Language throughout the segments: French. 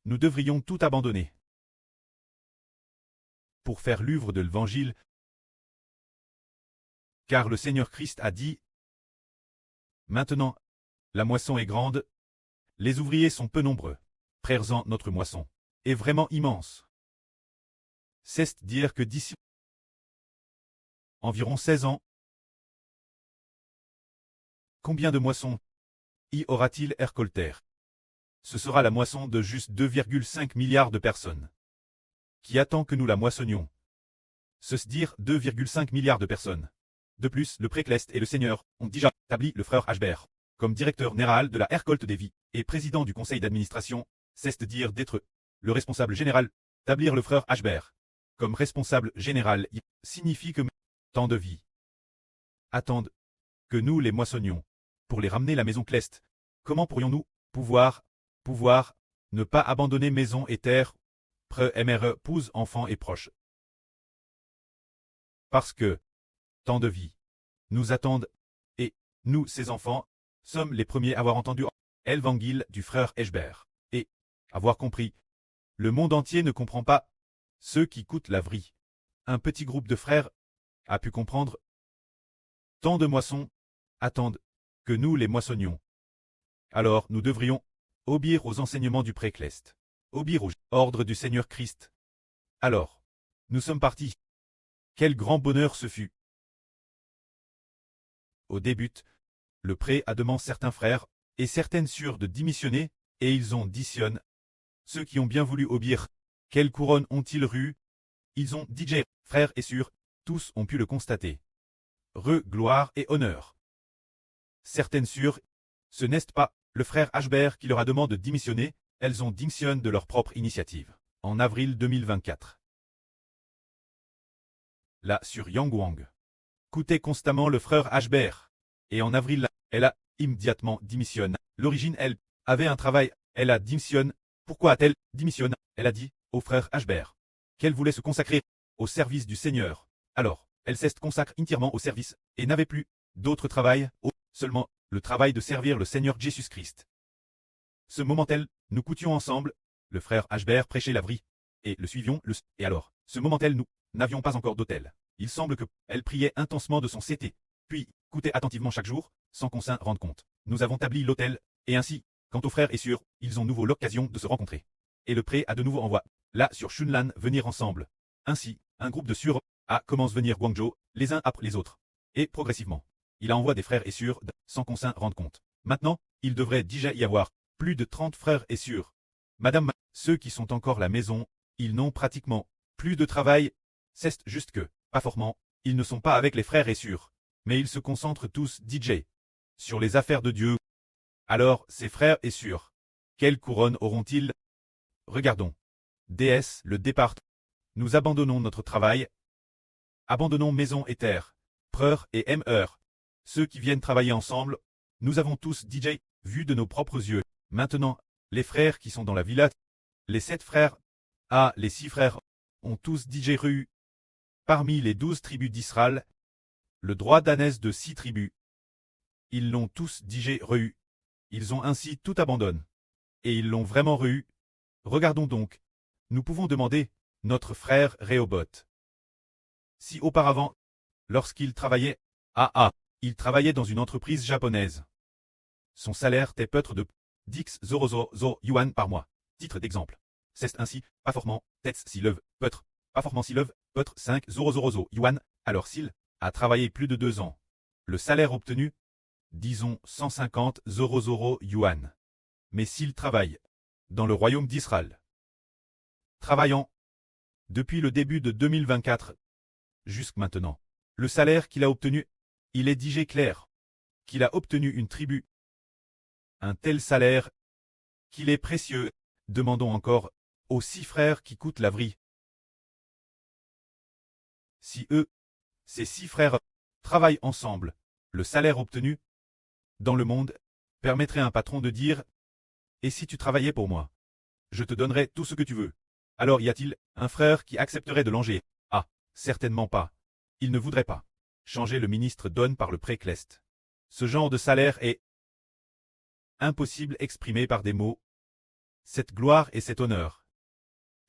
nous devrions tout abandonner pour faire l'œuvre de l'Évangile, car le Seigneur Christ a dit: Maintenant, la moisson est grande, les ouvriers sont peu nombreux. Frères-en, notre moisson est vraiment immense. C'est-à-dire que d'ici environ 16 ans, combien de moissons y aura-t-il récolté? Ce sera la moisson de juste 2,5 milliards de personnes qui attend que nous la moissonnions. C'est-à-dire 2,5 milliards de personnes. De plus, le Préclest et le Seigneur ont déjà établi le frère Ashbert comme directeur général de la récolte des vies et président du conseil d'administration, c'est-à-dire d'être le responsable général. Établir le frère Ashbert comme responsable général signifie que tant de vies attendent que nous les moissonnions pour les ramener à la maison Clest. Comment pourrions-nous pouvoir ne pas abandonner maison et terre, mre, épouse, enfants et proches? Parce que tant de vies nous attendent, et nous, ces enfants, sommes les premiers à avoir entendu l'évangile du frère Ashbert, et avoir compris. Le monde entier ne comprend pas ceux qui coûtent la vie. Un petit groupe de frères a pu comprendre. Tant de moissons attendent que nous les moissonnions. Alors nous devrions obéir aux enseignements du Préclest, obéir aux ordres du Seigneur Christ. Alors, nous sommes partis. Quel grand bonheur ce fut! Au début, le pré a demandé certains frères et certaines sœurs de démissionner, et ils ont démissionné. Ceux qui ont bien voulu obéir, quelle couronne ont-ils reçu? Ils ont dit, frères et sœurs, tous ont pu le constater. Gloire et honneur. Certaines sœurs, ce n'est pas le frère Ashbert qui leur a demandé de démissionner, elles ont démissionné de leur propre initiative, en avril 2024. La sœur Yang Wang écoutait constamment le frère Ashbert, et en avril, elle a immédiatement démissionné. L'origine, elle avait un travail, elle a démissionné. Pourquoi a-t-elle démissionné? Elle a dit au frère Ashbert qu'elle voulait se consacrer au service du Seigneur. Alors, elle s'est consacrée entièrement au service, et n'avait plus d'autre travail, seulement le travail de servir le Seigneur Jésus-Christ. Ce moment-elle, nous coûtions ensemble, le frère Ashbert prêchait la vie, et le suivions, et alors, ce moment-elle, nous n'avions pas encore d'autel. Il semble que elle priait intensement de son CT, puis écoutait attentivement chaque jour, sans qu'on s'en rende compte. Nous avons établi l'autel, et ainsi, quant aux frères et sœurs, ils ont nouveau l'occasion de se rencontrer. Et le pré a de nouveau envoie, là sur Shunlan, venir ensemble. Ainsi, un groupe de sœurs a commencé à venir Guangzhou, les uns après les autres. Et progressivement, il a envoyé des frères et sœurs sans qu'on s'en rende compte. Maintenant, il devrait déjà y avoir plus de 30 frères et sœurs. Madame, ceux qui sont encore à la maison, ils n'ont pratiquement plus de travail. C'est juste que, pas fortement, ils ne sont pas avec les frères et sœurs, mais ils se concentrent tous, DJ, sur les affaires de Dieu. Alors, ces frères et sœurs, quelle couronne auront-ils? Regardons. DS, le départ. Nous abandonnons notre travail. Abandonnons maison et terre, preur et MR. Ceux qui viennent travailler ensemble, nous avons tous DJ, vu de nos propres yeux. Maintenant, les frères qui sont dans la villa, les 7 frères, les 6 frères, ont tous DJ reçu. Parmi les 12 tribus d'Israël, le droit d'ânesse de 6 tribus. Ils l'ont tous DJ reçu. Ils ont ainsi tout abandonné. Et ils l'ont vraiment reçu. Regardons donc. Nous pouvons demander, notre frère Rehoboth. Si auparavant, lorsqu'il travaillait, il travaillait dans une entreprise japonaise. Son salaire était peut-être de 10 yuan par mois. Titre d'exemple. C'est ainsi, pas fortement, tête si leve, peut-être, pas fortement si leve, peut-être 5 yuan, alors s'il a travaillé plus de 2 ans. Le salaire obtenu, disons 150 yuan. Mais s'il travaille dans le royaume d'Israël, travaillant depuis le début de 2024 jusqu'à maintenant, le salaire qu'il a obtenu, il est digé clair qu'il a obtenu une tribu. Un tel salaire, qu'il est précieux, demandons encore aux 6 frères qui coûtent la vie. Si eux, ces 6 frères, travaillent ensemble, le salaire obtenu dans le monde permettrait à un patron de dire « Et si tu travaillais pour moi, je te donnerais tout ce que tu veux. » Alors y a-t-il un frère qui accepterait de langer? Certainement pas. Il ne voudrait pas changer le ministre donne par le Préclest. Ce genre de salaire est impossible exprimé par des mots. cette gloire et cet honneur.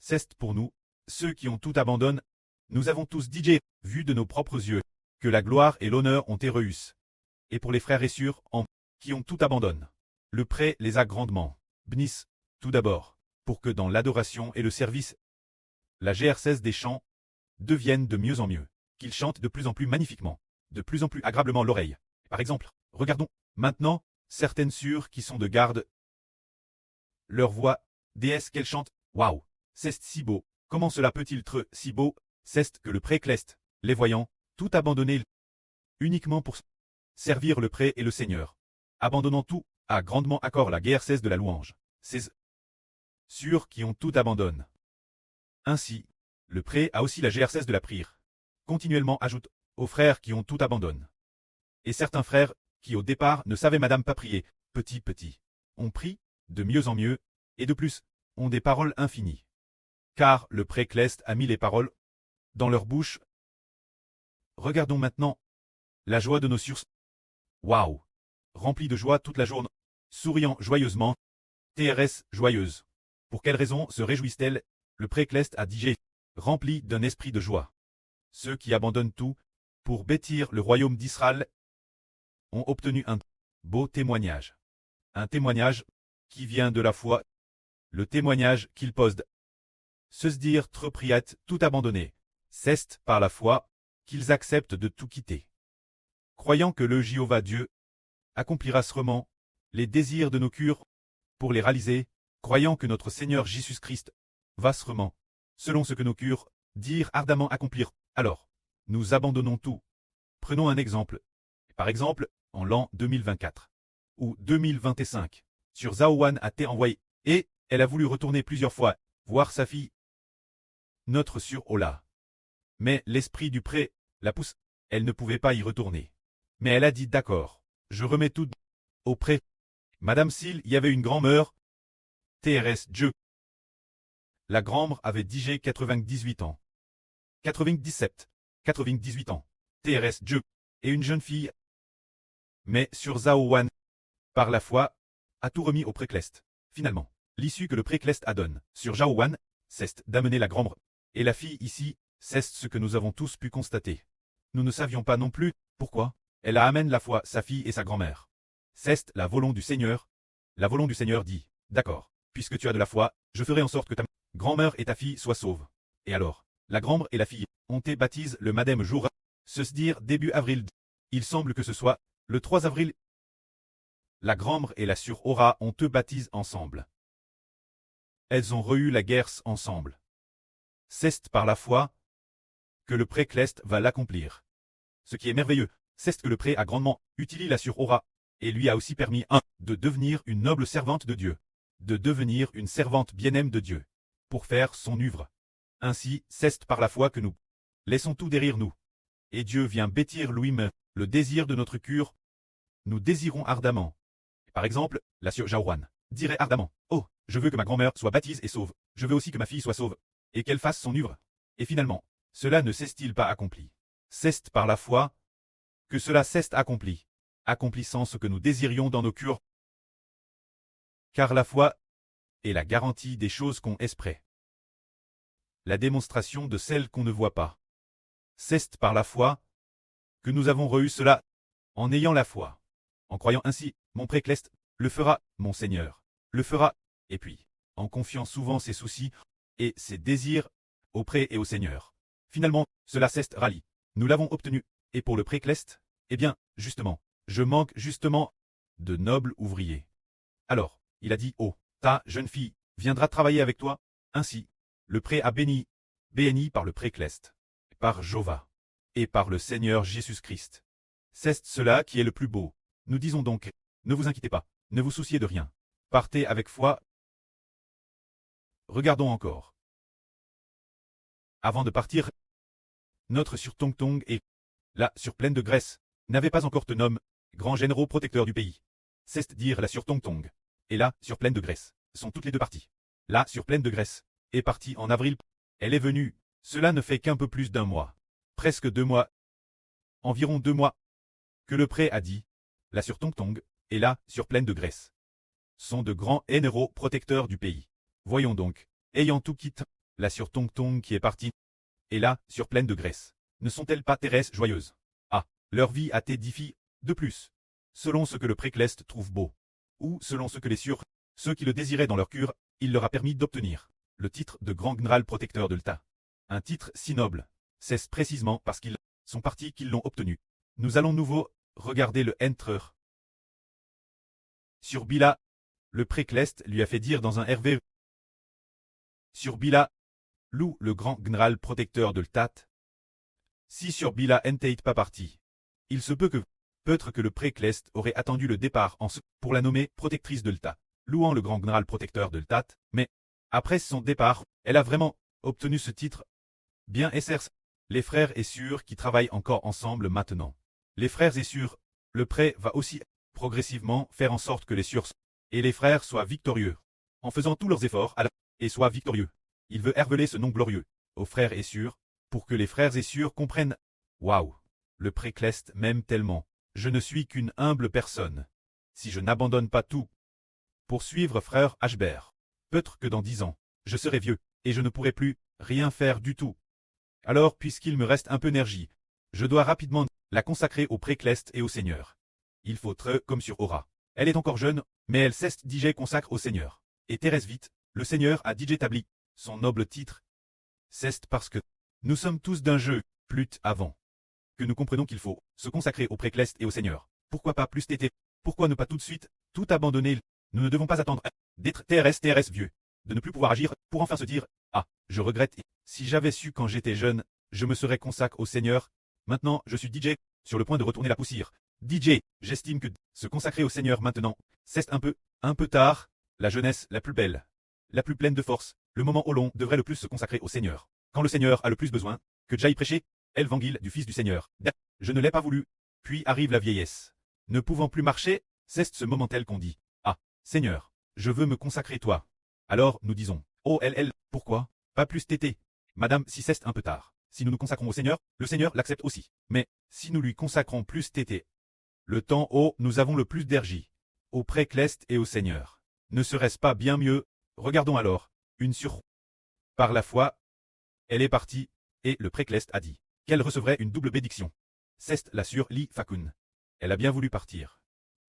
C'est pour nous, ceux qui ont tout abandonné. Nous avons tous DJ, vu de nos propres yeux, que la gloire et l'honneur ont été reçus. Et pour les frères et sœurs, qui ont tout abandonné. Le prêt les a grandement bénis, tout d'abord, pour que dans l'adoration et le service, la GR16 des chants devienne de mieux en mieux, qu'ils chantent de plus en plus magnifiquement, de plus en plus agréablement l'oreille. Par exemple, regardons, maintenant, certaines sœurs qui sont de garde. Leur voix, déesse qu'elles chantent, waouh, c'est si beau, comment cela peut-il être si beau, c'est que le pré-cleste, les voyant, tout abandonner, uniquement pour servir le pré et le Seigneur. Abandonnant tout, a grandement accord la guerre cesse de la louange. Ces sûrs qui ont tout abandonné. Ainsi, le pré a aussi la GR16 de la prière. Continuellement ajoute, aux frères qui ont tout abandonné. Et certains frères, qui au départ ne savaient madame pas prier, petit, ont pris, de mieux en mieux, et de plus, ont des paroles infinies. Car le pré-cleste a mis les paroles dans leur bouche. Regardons maintenant la joie de nos sœurs. Waouh! Remplis de joie toute la journée, souriant joyeusement. TRS joyeuse. Pour quelle raison se réjouissent-elles? Le pré-cleste a digé, rempli d'un esprit de joie. Ceux qui abandonnent tout, pour bâtir le royaume d'Israël, ont obtenu un beau témoignage. Un témoignage qui vient de la foi. Le témoignage qu'ils posent. Se dire trop priat, tout abandonner. C'est par la foi qu'ils acceptent de tout quitter. Croyant que le Jéhovah Dieu accomplira sûrement les désirs de nos cœurs pour les réaliser, croyant que notre Seigneur Jésus-Christ va sûrement, selon ce que nos cœurs dirent ardemment accomplir, alors, nous abandonnons tout. Prenons un exemple. Par exemple, en l'an 2024 ou 2025, sur Zaowan a été envoyée, et elle a voulu retourner plusieurs fois, voir sa fille, notre sœur Ola. Mais l'esprit du pré la pousse, elle ne pouvait pas y retourner. Mais elle a dit d'accord, je remets tout au pré. Madame s'il y avait une grand-mère, TRS Dieu. La grand-mère avait digé 98 ans. 97, 98 ans, TRS Dieu, et une jeune fille. Mais sur Zaowan, par la foi, a tout remis au pré-cleste. Finalement, l'issue que le pré-cleste a donne, sur Zaowan, c'est d'amener la grand-mère. Et la fille ici, c'est ce que nous avons tous pu constater. Nous ne savions pas non plus, pourquoi, elle amène la foi, sa fille et sa grand-mère. C'est la volonté du Seigneur. La volonté du Seigneur dit, d'accord, puisque tu as de la foi, je ferai en sorte que ta grand-mère et ta fille soient sauves. Et alors, la grand-mère et la fille ont été baptisées le madame jour, se dire début avril. Il semble que ce soit le 3 avril. La grand-mère et la sœur Aura ont eux baptisé ensemble. Elles ont reçu la guerre ensemble. C'est par la foi que le pré-cleste va l'accomplir. Ce qui est merveilleux, c'est que le pré a grandement utilisé la sœur Aura, et lui a aussi permis de devenir une noble servante de Dieu, de devenir une servante bien-aimée de Dieu, pour faire son œuvre. Ainsi, c'est par la foi que nous laissons tout derrière nous. Et Dieu vient bâtir lui-même le désir de notre cœur. Nous désirons ardemment. Par exemple, la sœur Jaouan dirait ardemment, oh, je veux que ma grand-mère soit baptisée et sauve, je veux aussi que ma fille soit sauve, et qu'elle fasse son œuvre. Et finalement, cela ne s'est-il pas accompli? C'est par la foi que cela s'est accompli, accomplissant ce que nous désirions dans nos cœurs. Car la foi est la garantie des choses qu'on espère. La démonstration de celles qu'on ne voit pas. C'est par la foi que nous avons reçu cela, en ayant la foi. En croyant ainsi, mon pré-cleste le fera, mon Seigneur le fera, et puis, en confiant souvent ses soucis et ses désirs au pré et au Seigneur. Finalement, cela s'est rallie. Nous l'avons obtenu, et pour le pré-cleste, eh bien, justement, je manque justement de nobles ouvriers. Alors, il a dit, oh, ta jeune fille viendra travailler avec toi. Ainsi, le pré a béni par le pré-cleste, par Jova, et par le Seigneur Jésus-Christ. C'est cela qui est le plus beau. Nous disons donc, ne vous inquiétez pas, ne vous souciez de rien. Partez avec foi. Regardons encore. Avant de partir, notre sur Tong Tong et la sur pleine de graisse n'avait pas encore te nomme grand généraux protecteur du pays. C'est dire la sur Tong Tong et la sur pleine de graisse sont toutes les deux parties. La sur pleine de graisse est partie en avril. Elle est venue. Cela ne fait qu'un peu plus d'un mois. Presque 2 mois. Environ 2 mois. Que le pré a dit. La sur Tong Tong et la sur pleine de graisse sont de grands héros protecteurs du pays. Voyons donc, ayant tout quitté, la sur Tong Tong qui est partie, et là, sur pleine de graisse, ne sont-elles pas Thérèse joyeuses? Ah, leur vie a été difficile, de plus, selon ce que le Précleste trouve beau, ou selon ce que ceux qui le désiraient dans leur cure, il leur a permis d'obtenir le titre de grand général protecteur de l'État. Un titre si noble, c'est précisément parce qu'ils sont partis qu'ils l'ont obtenu. Nous allons nouveau regarder le Enter. Sur Bila, le Précleste lui a fait dire dans un RV. Sur Bila, Lou, le grand général protecteur de l'État. Si sur Bila n'était pas parti, il se peut que, peut-être que le Précleste aurait attendu le départ pour la nommer protectrice de l'État, louant le grand général protecteur de l'État, mais, après son départ, elle a vraiment obtenu ce titre. Bien SRC, les frères et sœurs qui travaillent encore ensemble maintenant. Les frères et sœurs, le pré va aussi progressivement faire en sorte que les sœurs et les frères soient victorieux, en faisant tous leurs efforts et soient victorieux. Il veut révéler ce nom glorieux aux frères et sœurs, pour que les frères et sœurs comprennent. Waouh, le Précleste m'aime tellement. Je ne suis qu'une humble personne. Si je n'abandonne pas tout pour suivre frère Ashbert, peut-être que dans 10 ans, je serai vieux, et je ne pourrai plus rien faire du tout. Alors, puisqu'il me reste un peu d'énergie, je dois rapidement la consacrer au Précleste et au Seigneur. Il faut comme sur Aura. Elle est encore jeune, mais elle cesse DJ consacre au Seigneur. Et Thérèse vite, le Seigneur a DJ établi son noble titre. C'est parce que nous sommes tous d'un jeu, plus avant, que nous comprenons qu'il faut se consacrer au Précleste et au Seigneur. Pourquoi pas plus tété? Pourquoi ne pas tout de suite tout abandonner? Nous ne devons pas attendre d'être TRS vieux, de ne plus pouvoir agir, pour enfin se dire, ah, je regrette, si j'avais su quand j'étais jeune, je me serais consacré au Seigneur. Maintenant, je suis DJ, sur le point de retourner la poussière. DJ, j'estime que se consacrer au Seigneur maintenant, c'est un peu tard, la jeunesse la plus belle, la plus pleine de force, le moment où l'on devrait le plus se consacrer au Seigneur. Quand le Seigneur a le plus besoin, que j'aille prêcher, l'évangile du Fils du Seigneur. Je ne l'ai pas voulu. Puis arrive la vieillesse. Ne pouvant plus marcher, c'est ce moment tel qu'on dit, ah, Seigneur, je veux me consacrer toi. Alors, nous disons, oh pourquoi? Pas plus tété. Madame, si c'est un peu tard. Si nous nous consacrons au Seigneur, le Seigneur l'accepte aussi. Mais, si nous lui consacrons plus tété, le temps où nous avons le plus d'énergie, au Précleste et au Seigneur, ne serait-ce pas bien mieux? Regardons alors, une sur. Par la foi, elle est partie, et le Précleste a dit qu'elle recevrait une double bénédiction. C'est la sur Li Fakun. Elle a bien voulu partir.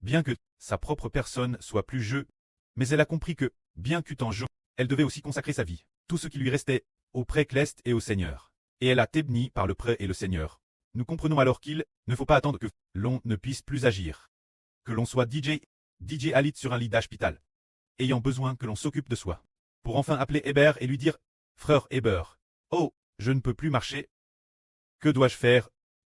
Bien que sa propre personne soit plus jeu, mais elle a compris que, bien qu'étant jeu, elle devait aussi consacrer sa vie, tout ce qui lui restait, au Précleste et au Seigneur. Et elle a été bénie par le pré et le Seigneur. Nous comprenons alors qu'il ne faut pas attendre que l'on ne puisse plus agir. Que l'on soit DJ Alit sur un lit d'hôpital, ayant besoin que l'on s'occupe de soi. Pour enfin appeler Hébert et lui dire, frère Hébert, oh, je ne peux plus marcher. Que dois-je faire?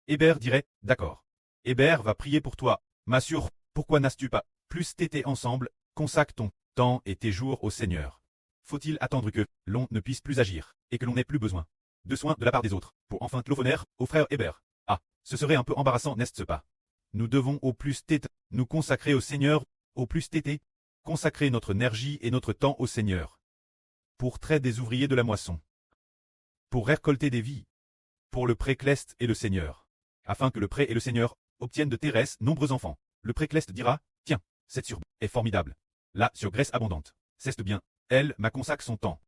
Hébert dirait, d'accord. Hébert va prier pour toi, m'assure, pourquoi n'as-tu pas plus t'étais ensemble, consacre ton temps et tes jours au Seigneur. Faut-il attendre que l'on ne puisse plus agir, et que l'on n'ait plus besoin de soins de la part des autres, pour enfin téléphoner au frère Hébert? Ah, ce serait un peu embarrassant, n'est-ce pas? Nous devons au plus tété nous consacrer au Seigneur, au plus tété, consacrer notre énergie et notre temps au Seigneur. Pour traiter des ouvriers de la moisson. Pour récolter des vies. Pour le Précleste et le Seigneur. Afin que le pré et le Seigneur obtiennent de Thérèse nombreux enfants. Le Précleste dira, tiens, cette sur est formidable. La sur graisse abondante. C'est bien, elle m'a consacre son temps.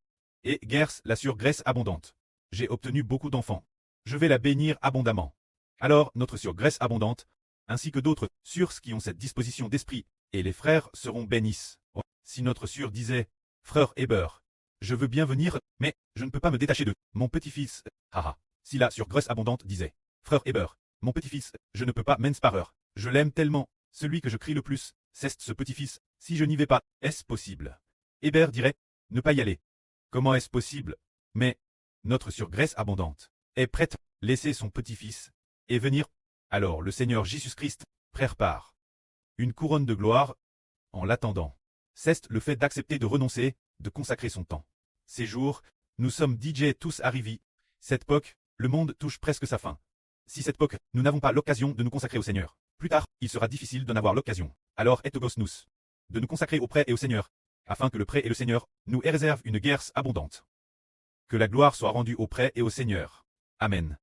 Et Gers la sur graisse abondante. J'ai obtenu beaucoup d'enfants. Je vais la bénir abondamment. Alors notre sur graisse abondante, ainsi que d'autres surs qui ont cette disposition d'esprit, et les frères seront bénis. Oh, si notre sur disait, frère Hébert, je veux bien venir, mais je ne peux pas me détacher de mon petit-fils. Haha. Si la sur graisse abondante disait, frère Hébert, mon petit-fils, je ne peux pas mensparer. Je l'aime tellement, celui que je crie le plus, c'est ce petit-fils, si je n'y vais pas, est-ce possible? Hébert dirait, ne pas y aller. Comment est-ce possible? Mais, notre sur graisse abondante est prête, laisser son petit-fils, et venir. Alors le Seigneur Jésus-Christ prépare une couronne de gloire, en l'attendant. C'est le fait d'accepter de renoncer, de consacrer son temps. Ces jours, nous sommes DJ tous arrivés. Cette époque, le monde touche presque sa fin. Si cette époque, nous n'avons pas l'occasion de nous consacrer au Seigneur, plus tard, il sera difficile d'en avoir l'occasion. Alors etogos nous, de nous consacrer au pré et au Seigneur, afin que le pré et le Seigneur nous réservent une guerre abondante. Que la gloire soit rendue au pré et au Seigneur. Amen.